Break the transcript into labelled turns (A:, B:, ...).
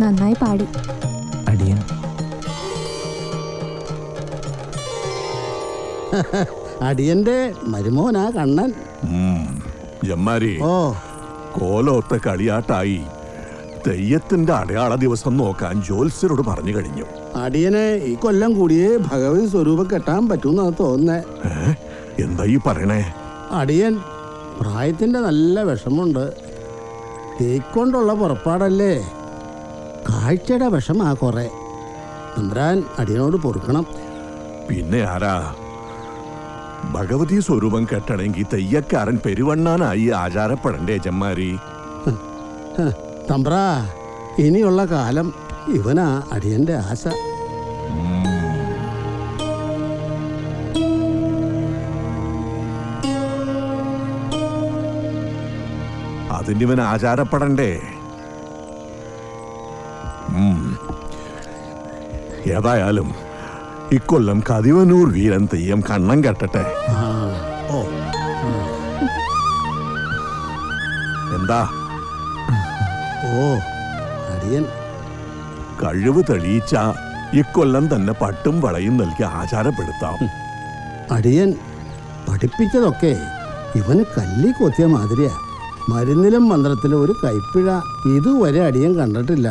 A: നന്നായി പാടി.
B: അടിയൻ
C: അടിയന്റെ മരുമോനാ കണ്ണൻ.
D: ജമ്മാരി
C: ഓ
D: കോലോത്ത കളിയാട്ടായി. തെയ്യത്തിന്റെ അടയാള ദിവസം നോക്കാൻ ജോത്സ്യരോട് പറഞ്ഞു കഴിഞ്ഞു.
C: അടിയനെ ഈ കൊല്ലം കൂടിയേ ഭഗവതി സ്വരൂപം കെട്ടാൻ പറ്റൂന്നാ തോന്നുന്നേ.
D: എന്താ ഈ പറയണേ?
C: അടിയൻ പ്രായത്തിന്റെ നല്ല വിഷമുണ്ട്. തേക്കൊണ്ടുള്ള പുറപ്പാടല്ലേ, കാഴ്ചയുടെ വിഷമാ കുറെ. തമ്പുരാൻ അടിയനോട് പൊറുക്കണം.
D: പിന്നെ ആരാ? ഭഗവതി സ്വരൂപം കെട്ടണമെങ്കിൽ തെയ്യക്കാരൻ പെരുവണ്ണാനായി ആചാരപ്പെടണ്ടേ ജമ്മാരി?
C: തമ്പ്രാ, ഇനിയുള്ള കാലം ഇവനാ അടിയന്റെ ആശ.
D: അതിനിവൻ ആചാരപ്പെടണ്ടേ? ഏതായാലും ഇക്കൊല്ലം കതിവനൂർ വീരൻ തെയ്യം കണ്ണം കെട്ടട്ടെ.
C: ഓ
D: എന്താ?
C: ഓ അടിയൻ
D: കഴിവ് തെളിയിച്ച ഇക്കൊല്ലം തന്നെ പട്ടും വളയും നൽകി ആചാരപ്പെടുത്താം.
C: അടിയൻ പഠിപ്പിച്ചതൊക്കെ ഇവന് കല്ലി കൊത്തിയ മാതിരിയാ. മരുന്നിലും മന്ത്രത്തിലും ഒരു കൈപ്പിഴ ഇതുവരെ അടിയൻ കണ്ടിട്ടില്ല.